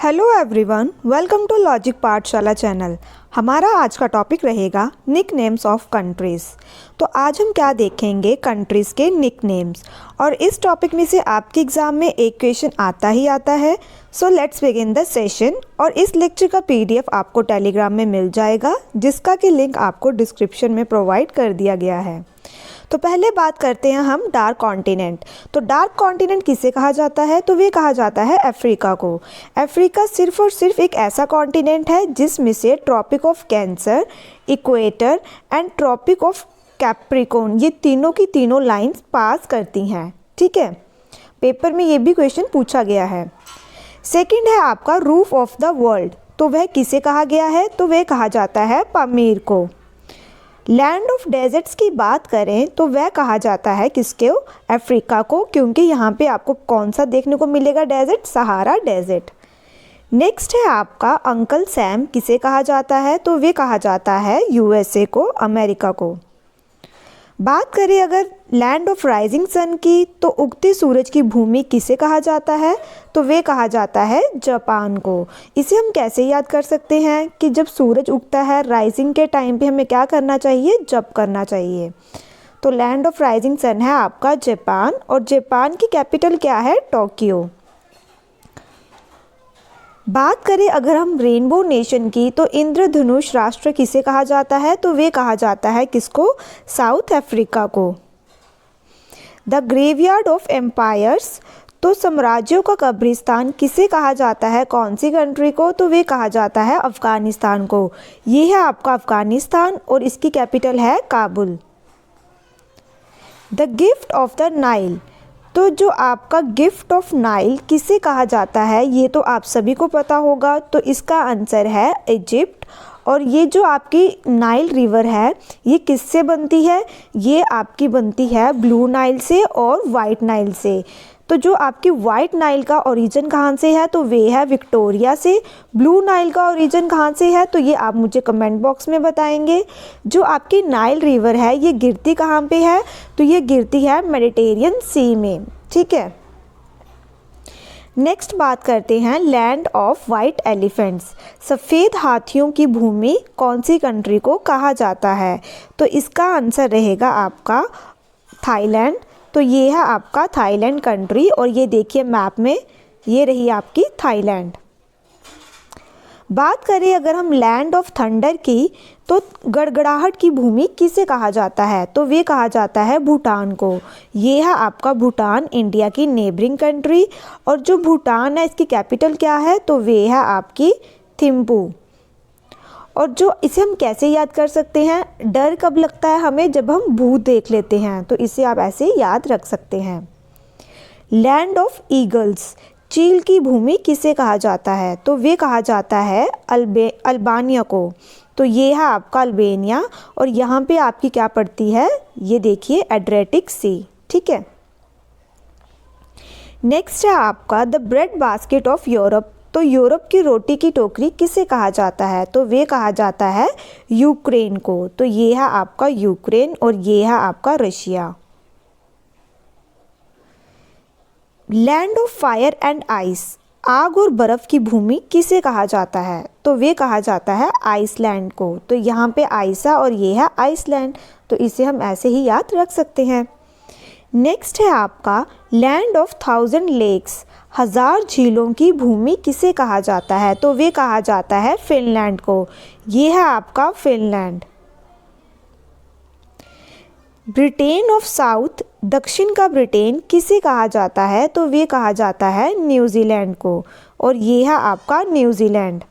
Hello everyone, welcome to logic Pathshala channel. हमारा आज का टॉपिक रहेगा निक नेम्स ऑफ कंट्रीज़। तो आज हम क्या देखेंगे, कंट्रीज़ के निक नेम्स। और इस टॉपिक में से आपके एग्ज़ाम में एक क्वेश्चन आता ही आता है। So let's begin the session. और इस लेक्चर का पीडीएफ आपको टेलीग्राम में मिल जाएगा, जिसका कि लिंक आपको डिस्क्रिप्शन में प्रोवाइड कर दिया गया है। तो पहले बात करते हैं हम डार्क कॉन्टिनेंट। तो डार्क कॉन्टिनेंट किसे कहा जाता है? तो वे कहा जाता है अफ्रीका को। अफ्रीका सिर्फ और सिर्फ एक ऐसा कॉन्टिनेंट है जिसमें से Tropic of Cancer, Equator and Tropic of Capricorn, ये तीनों की तीनों लाइंस पास करती हैं। ठीक है, पेपर में ये भी क्वेश्चन पूछा गया है। सेकंड है आपका रूफ ऑफ द वर्ल्ड। तो वह किसे कहा गया है? तो वह कहा जाता है पामीर को। लैंड ऑफ डेजर्ट्स की बात करें तो वह कहा जाता है किसके? अफ्रीका को, क्योंकि यहाँ पे आपको कौन सा देखने को मिलेगा डेजर्ट? Sahara desert. नेक्स्ट है आपका अंकल सैम, किसे कहा जाता है? तो वे कहा जाता है यूएसए को, अमेरिका को। बात करें अगर लैंड ऑफ राइजिंग सन की, तो उगते सूरज की भूमि किसे कहा जाता है? तो वे कहा जाता है जापान को। इसे हम कैसे याद कर सकते हैं कि जब सूरज उगता है राइजिंग के टाइम पे हमें क्या करना चाहिए? जंप करना चाहिए। तो लैंड ऑफ राइजिंग सन है आपका जापान, और जापान की कैपिटल क्या है? टोक्यो। बात करें अगर हम रेनबो नेशन की, तो इंद्रधनुष राष्ट्र किसे कहा जाता है? तो वे कहा जाता है किसको? साउथ अफ्रीका को। द ग्रेवयार्ड ऑफ एम्पायर्स, तो साम्राज्यों का कब्रिस्तान किसे कहा जाता है? कौन सी कंट्री को? तो वे कहा जाता है अफगानिस्तान को। ये है आपका अफगानिस्तान, और इसकी कैपिटल है Kabul. The gift of the Nile, तो जो आपका गिफ्ट ऑफ नाइल किसे कहा जाता है? ये तो आप सभी को पता होगा। तो इसका आंसर है इजिप्ट। और ये जो आपकी नाइल रिवर है, ये किससे बनती है? ये आपकी बनती है ब्लू नाइल से और वाइट नाइल से। तो जो आपकी वाइट नाइल का ओरिजिन कहाँ से है? तो वे है विक्टोरिया से। ब्लू नाइल का ओरिजिन कहाँ से है? तो ये आप मुझे कमेंट बॉक्स में बताएंगे। जो आपकी नाइल रिवर है, ये गिरती कहाँ पे है? तो ये गिरती है मेडिटेरियन सी में। ठीक है, नेक्स्ट बात करते हैं लैंड ऑफ वाइट एलिफेंट्स। सफ़ेद हाथियों की भूमि कौन सी कंट्री को कहा जाता है? तो इसका आंसर रहेगा आपका थाईलैंड। तो ये है आपका थाईलैंड कंट्री, और ये देखिए मैप में, ये रही आपकी थाईलैंड। बात करें अगर हम लैंड ऑफ थंडर की, तो गड़गड़ाहट की भूमि किसे कहा जाता है? तो वे कहा जाता है भूटान को। ये है आपका भूटान, इंडिया की नेबरिंग कंट्री। और जो भूटान है, इसकी कैपिटल क्या है? तो वे है आपकी थिम्पू। और जो इसे हम कैसे याद कर सकते हैं? डर कब लगता है हमें? जब हम भूत देख लेते हैं। तो इसे आप ऐसे याद रख सकते हैं। लैंड ऑफ ईगल्स, चील की भूमि किसे कहा जाता है? तो वे कहा जाता है अल्बानिया को। तो ये है आपका अल्बानिया, और यहाँ पे आपकी क्या पड़ती है? ये देखिए एड्रियाटिक सी। ठीक है, नेक्स्ट है आपका the bread basket of Europe. तो यूरोप की रोटी की टोकरी किसे कहा जाता है? तो वे कहा जाता है यूक्रेन को। तो ये है आपका यूक्रेन, और ये है आपका Russia. Land of fire and ice, आग और बर्फ़ की भूमि किसे कहा जाता है? तो वे कहा जाता है आइसलैंड को। तो यहाँ पे आइसा, और ये है आइसलैंड। तो इसे हम ऐसे ही याद रख सकते हैं। नेक्स्ट है आपका लैंड ऑफ थाउजेंड लेक्स, हज़ार झीलों की भूमि किसे कहा जाता है? तो वे कहा जाता है फिनलैंड को। ये है आपका फिनलैंड। ब्रिटेन ऑफ साउथ, दक्षिण का ब्रिटेन किसे कहा जाता है? तो वे कहा जाता है न्यूजीलैंड को, और ये है आपका New Zealand.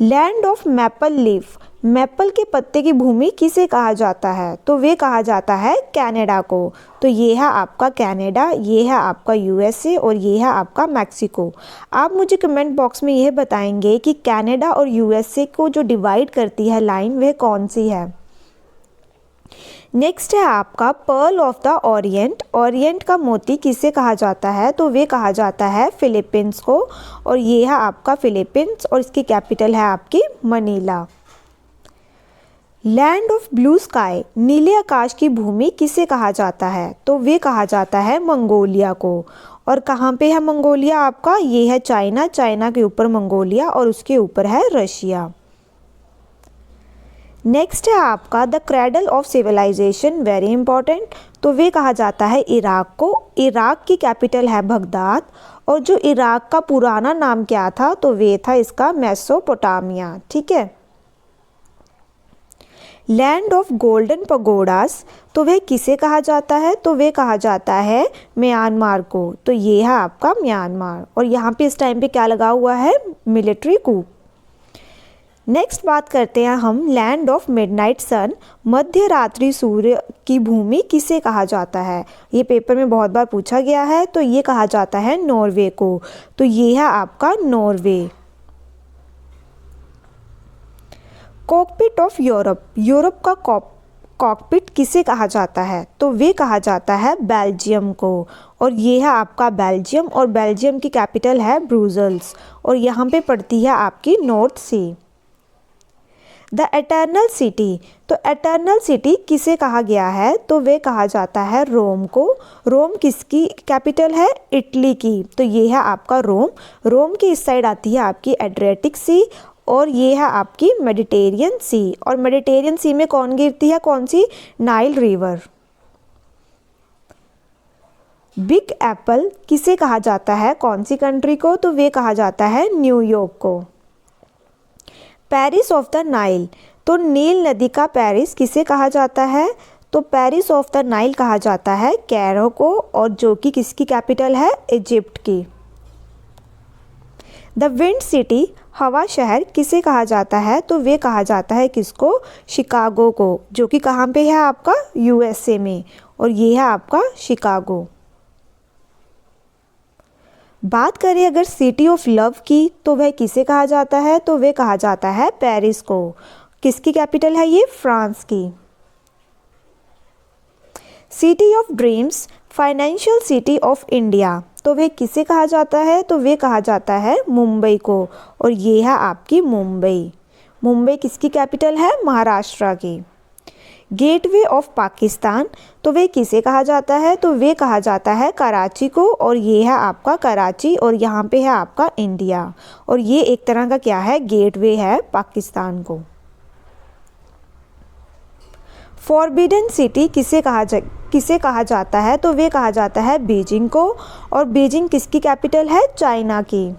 Land of maple leaf, maple के पत्ते की भूमि किसे कहा जाता है? तो वे कहा जाता है कनाडा को। तो ये है आपका कनाडा, ये है आपका यूएसए, और ये है आपका मैक्सिको। आप मुझे कमेंट बॉक्स में यह बताएंगे कि कनाडा और यूएसए को जो डिवाइड करती है लाइन, वह कौन सी है। नेक्स्ट है आपका Perl of the Orient, Orient का मोती किसे कहा जाता है? तो वे कहा जाता है फिलीपींस को, और ये है आपका फिलीपींस, और इसकी कैपिटल है आपकी Manila. Land of blue sky, नीले आकाश की भूमि किसे कहा जाता है? तो वे कहा जाता है मंगोलिया को, और कहाँ पे है मंगोलिया आपका, ये है चाइना, चाइना के ऊपर मंगोलिया और उसके ऊपर है रशिया। नेक्स्ट है आपका the cradle of civilisation, very important. तो वे कहा जाता है इराक को। इराक की कैपिटल है बगदाद और जो इराक का पुराना नाम क्या था, तो वे था इसका मेसोपोटामिया, ठीक है। लैंड ऑफ गोल्डन पगोडास, तो वह किसे कहा जाता है, तो वे कहा जाता है म्यांमार को। तो ये है आपका म्यांमार और यहाँ पे इस टाइम पे क्या लगा हुआ है, मिलिट्री कूप। नेक्स्ट बात करते हैं हम लैंड ऑफ मिडनाइट सन, मध्य रात्रि सूर्य की भूमि किसे कहा जाता है। ये पेपर में बहुत बार पूछा गया है, तो ये कहा जाता है नॉर्वे को। तो ये है आपका Norway. Cockpit of Europe, Europe का कॉकपिट किसे कहा जाता है, तो वे कहा जाता है बेल्जियम को। और ये है आपका बेल्जियम और बेल्जियम की कैपिटल है ब्रुसेल्स और यहाँ पे पड़ती है आपकी North Sea. The Eternal City, तो एटर्नल सिटी किसे कहा गया है, तो वे कहा जाता है रोम को। रोम किसकी कैपिटल है, इटली की। तो ये है आपका रोम। रोम की इस साइड आती है आपकी एड्रियाटिक सी और ये है आपकी मेडिटेरियन सी। और मेडिटेरियन सी में कौन गिरती है, कौन सी, नाइल रिवर। बिग एप्पल किसे कहा जाता है, कौन सी कंट्री को, तो वे कहा जाता है न्यूयॉर्क को। पेरिस ऑफ द नाइल, तो नील नदी का पेरिस किसे कहा जाता है, तो पेरिस ऑफ द नाइल कहा जाता है कैरो को और जो कि किसकी कैपिटल है, इजिप्ट की। द विंड सिटी, हवा शहर किसे कहा जाता है, तो वे कहा जाता है किसको, शिकागो को, जो कि कहाँ पे है आपका, यूएसए में। और ये है आपका शिकागो। बात करें अगर सिटी ऑफ लव की, तो वह किसे कहा जाता है, तो वह कहा जाता है पेरिस को। किसकी कैपिटल है ये, फ्रांस की। City of dreams, financial city of India, तो वह किसे कहा जाता है, तो वह कहा जाता है मुंबई को। और ये है आपकी मुंबई। मुंबई किसकी कैपिटल है, महाराष्ट्र की। गेटवे ऑफ पाकिस्तान, तो वे किसे कहा जाता है, तो वे कहा जाता है कराची को। और ये है आपका कराची और यहाँ पे है आपका इंडिया। और ये एक तरह का क्या है, गेटवे है पाकिस्तान को। फॉरबिडन सिटी किसे कहा जाता है, तो वे कहा जाता है बीजिंग को। और बीजिंग किसकी कैपिटल है, चाइना की।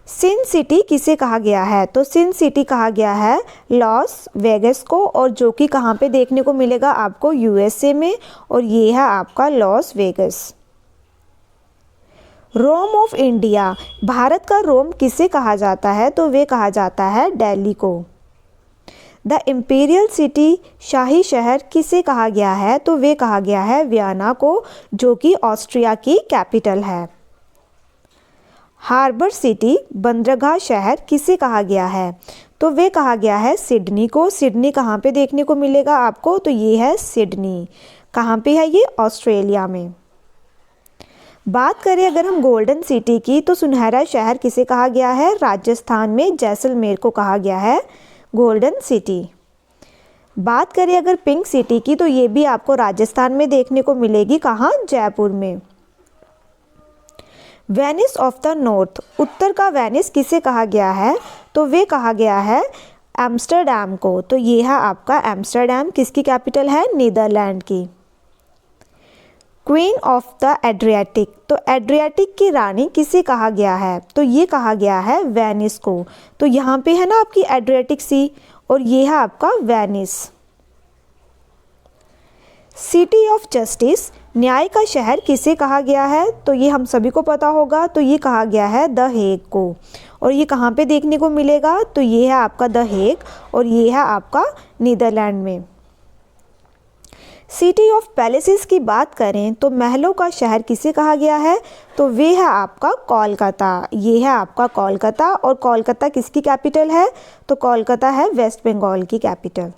सिन सिटी किसे कहा गया है, तो सिन सिटी कहा गया है लॉस वेगस को। और जो कि कहाँ पे देखने को मिलेगा आपको, यूएसए में। और ये है आपका Las Vegas. Rome of India, भारत का रोम किसे कहा जाता है, तो वे कहा जाता है दिल्ली को। द इम्पीरियल सिटी, शाही शहर किसे कहा गया है, तो वे कहा गया है वियना को, जो कि ऑस्ट्रिया की कैपिटल है। हार्बर सिटी, बंदरगाह शहर किसे कहा गया है, तो वे कहा गया है सिडनी को। सिडनी कहाँ पे देखने को मिलेगा आपको, तो ये है सिडनी। कहाँ पे है ये, ऑस्ट्रेलिया में। बात करें अगर हम गोल्डन सिटी की, तो सुनहरा शहर किसे कहा गया है, राजस्थान में जैसलमेर को कहा गया है गोल्डन सिटी। बात करें अगर पिंक सिटी की, तो ये भी आपको राजस्थान में देखने को मिलेगी, कहाँ, जयपुर में। वेनिस ऑफ द नॉर्थ, उत्तर का वेनिस किसे कहा गया है, तो वे कहा गया है एम्स्टर्डम को। तो ये है आपका एम्स्टर्डम, किसकी कैपिटल है, नीदरलैंड की। क्वीन ऑफ द एड्रियाटिक, तो एड्रियाटिक की रानी किसे कहा गया है, तो ये कहा गया है वेनिस को। तो यहाँ पे है ना आपकी एड्रियाटिक सी और ये है आपका वेनिस। सिटी ऑफ जस्टिस, न्याय का शहर किसे कहा गया है, तो ये हम सभी को पता होगा, तो ये कहा गया है द हेग को। और ये कहाँ पे देखने को मिलेगा, तो ये है आपका द हेग और ये है आपका नीदरलैंड में। सिटी ऑफ पैलेसेस की बात करें तो महलों का शहर किसे कहा गया है, तो वे है आपका कोलकाता। ये है आपका कोलकाता और कोलकाता किसकी कैपिटल है, तो कोलकाता है वेस्ट बंगाल की कैपिटल।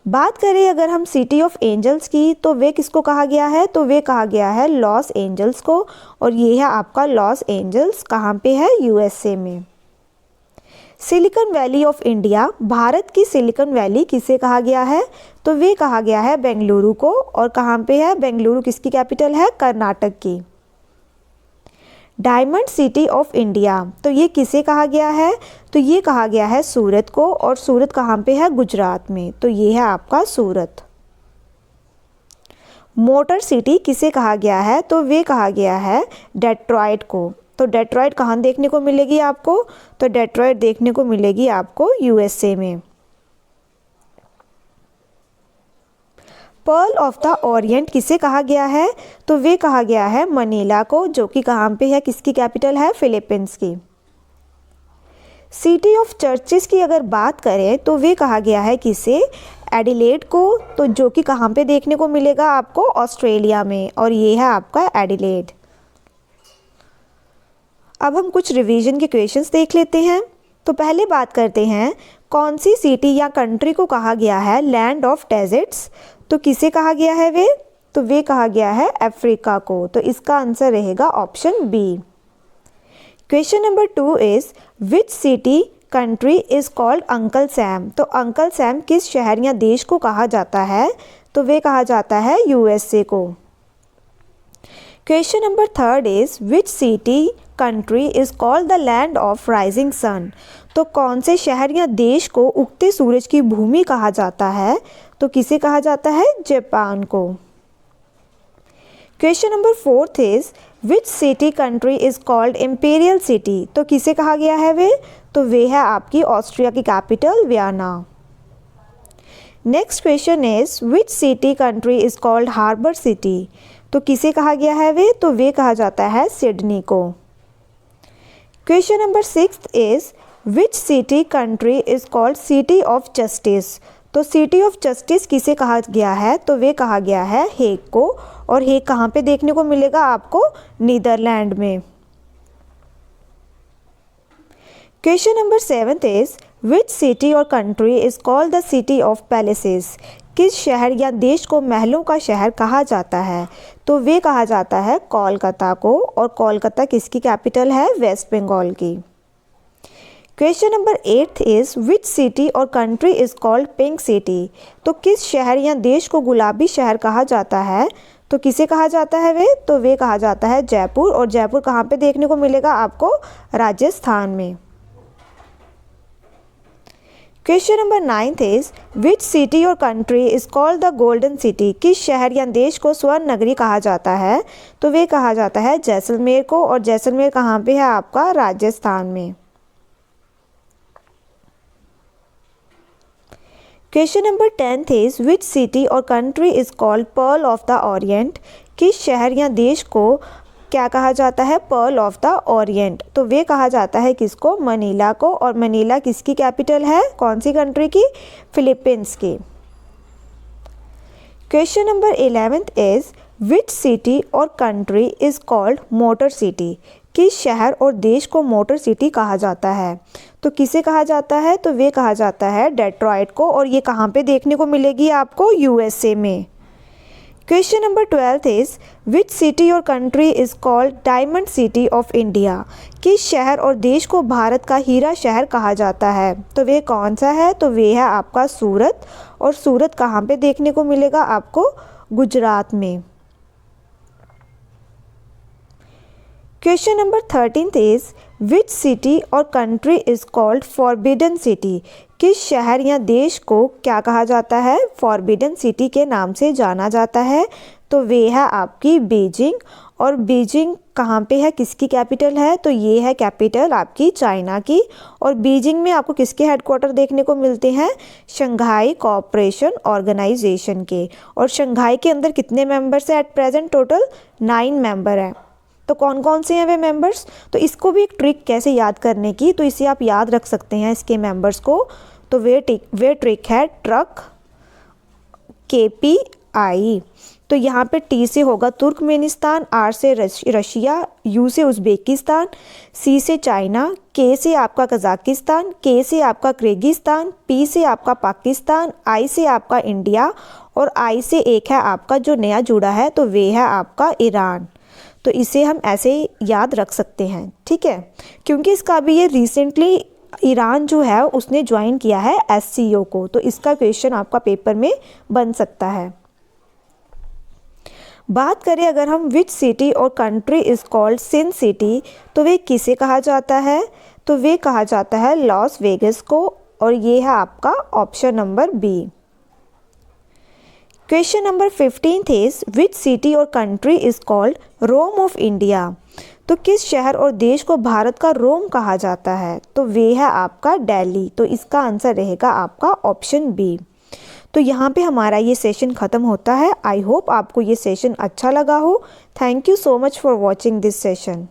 बात करें अगर हम सिटी ऑफ एंजल्स की, तो वे किसको कहा गया है, तो वे कहा गया है लॉस एंजल्स को। और ये है आपका लॉस एंजल्स, कहाँ पे है, यूएसए में। Silicon valley of India, Bharat की सिलिकॉन वैली किसे कहा गया है, तो वे कहा गया है बेंगलुरु को। और कहाँ पे है बेंगलुरु, किसकी कैपिटल है, कर्नाटक की। डायमंड सिटी ऑफ इंडिया, तो ये किसे कहा गया है? तो ये कहा गया है सूरत को, और सूरत कहाँ पे है? गुजरात में, तो ये है आपका सूरत। मोटर सिटी किसे कहा गया है? तो वे कहा गया है डेट्रॉयट को। तो डेट्रॉयट कहाँ देखने को मिलेगी आपको? तो डेट्रॉयट देखने को मिलेगी आपको यूएसए में। पर्ल ऑफ द ओरिएंट किसे कहा गया है? तो वे कहा गया है मनीला को, जो कि कहाँ पे है? किसकी कैपिटल है? फिलीपींस की। सिटी ऑफ चर्चेस की अगर बात करें तो वे कहा गया है किसे? एडिलेड को, तो जो कि कहाँ पे देखने को मिलेगा आपको? ऑस्ट्रेलिया में, और ये है आपका एडिलेड। अब हम कुछ रिवीजन के क्वेश्चंस देख लेते हैं। तो पहले बात करते हैं, कौन सी सिटी या कंट्री को कहा गया है लैंड ऑफ डेजर्ट्स? तो किसे कहा गया है वे? तो वे कहा गया है अफ्रीका को, तो इसका आंसर रहेगा option B. Question number 2 is which city country is called Uncle Sam? तो अंकल सैम किस शहर या देश को कहा जाता है? तो वे कहा जाता है यूएसए को। Question number 3 is which city country is called the Land of Rising Sun? तो कौन से शहर या देश को उगते सूरज की भूमि कहा जाता है? तो किसे कहा जाता है? जापान को। Question number 4 is which city country is called imperial city? तो किसे कहा गया है वे? तो वे है आपकी ऑस्ट्रिया की capital Vienna. Next question is which city country is called harbour city? तो किसे कहा गया है वे? तो वे कहा जाता है सिडनी को। Question number 6 is which city country is called city of justice? तो सिटी ऑफ जस्टिस किसे कहा गया है? तो वे कहा गया है हेग को, और हेग कहाँ पे देखने को मिलेगा आपको? नीदरलैंड में। Question number 7 is which city और country is called the city of palaces? किस शहर या देश को महलों का शहर कहा जाता है? तो वे कहा जाता है कोलकाता को, और कोलकाता किसकी कैपिटल है? वेस्ट बंगाल की। Question number 8 is which city और country is called pink city? तो किस शहर या देश को गुलाबी शहर कहा जाता है? तो किसे कहा जाता है वे? तो वे कहा जाता है जयपुर, और जयपुर कहाँ पे देखने को मिलेगा आपको? राजस्थान में। Question number 9 is which city और country is called the golden city? किस शहर या देश को स्वर्ण नगरी कहा जाता है? तो वे कहा जाता है जैसलमेर को, और जैसलमेर कहाँ पे है आपका? राजस्थान में। Question number 10 is which city और country is called pearl of the orient? किस शहर या देश को क्या कहा जाता है? Pearl of the orient. तो वे कहा जाता है किसको? मनीला को, और मनीला किसकी कैपिटल है? कौन सी कंट्री की? फिलीपींस की। Question number 11 is which city और country is called motor city? किस शहर और देश को मोटर सिटी कहा जाता है? तो किसे कहा जाता है? तो वे कहा जाता है डेट्रॉयट को, और ये कहाँ पे देखने को मिलेगी आपको? यूएसए में। Question number 12 is which city और country is called diamond city of India? किस शहर और देश को भारत का हीरा शहर कहा जाता है? तो वे कौन सा है? तो वे है आपका सूरत, और सूरत कहाँ पे देखने को मिलेगा आपको? गुजरात में। Question number 13 is which city और country is called forbidden city? किस शहर या देश को क्या कहा जाता है? फॉरबिडन सिटी के नाम से जाना जाता है। तो वे है आपकी बीजिंग, और बीजिंग कहाँ पे है? किसकी कैपिटल है? तो ये है कैपिटल आपकी चाइना की, और बीजिंग में आपको किसके हेडक्वार्टर देखने को मिलते हैं? शंघाई कोऑपरेशन ऑर्गेनाइजेशन के। और शंघाई के अंदर कितने मेंबर्स हैं एट प्रेजेंट? टोटल 9 मेंबर हैं। तो कौन कौन से हैं वे मेंबर्स? तो इसको भी एक ट्रिक कैसे याद करने की, तो इसे आप याद रख सकते हैं इसके मेंबर्स को। तो वे ट्रिक है ट्रक KPI। तो यहाँ पे T से होगा तुर्कमेनिस्तान, R से रशिया, U से उज़्बेकिस्तान, C से चाइना, K से आपका कज़ाकिस्तान, K से आपका किर्गिस्तान, P से आपका पाकिस्तान, I से आपका इंडिया, और I से एक है आपका जो नया जुड़ा है, तो वे है आपका ईरान। तो इसे हम ऐसे याद रख सकते हैं, ठीक है, क्योंकि इसका भी ये रिसेंटली ईरान जो है उसने ज्वाइन किया है SCO को, तो इसका क्वेश्चन आपका पेपर में बन सकता है। बात करें अगर हम विच सिटी और country is called Sin City, तो वे किसे कहा जाता है? तो वे कहा जाता है लॉस वेगस को, और ये है आपका option number B. Question number 15 is which city और country is called Rome of India. तो किस शहर और देश को भारत का रोम कहा जाता है? तो वे है आपका दिल्ली। तो इसका आंसर रहेगा आपका ऑप्शन बी। तो यहाँ पे हमारा ये सेशन ख़त्म होता है। आई होप आपको ये सेशन अच्छा लगा हो। Thank you so much for watching this session.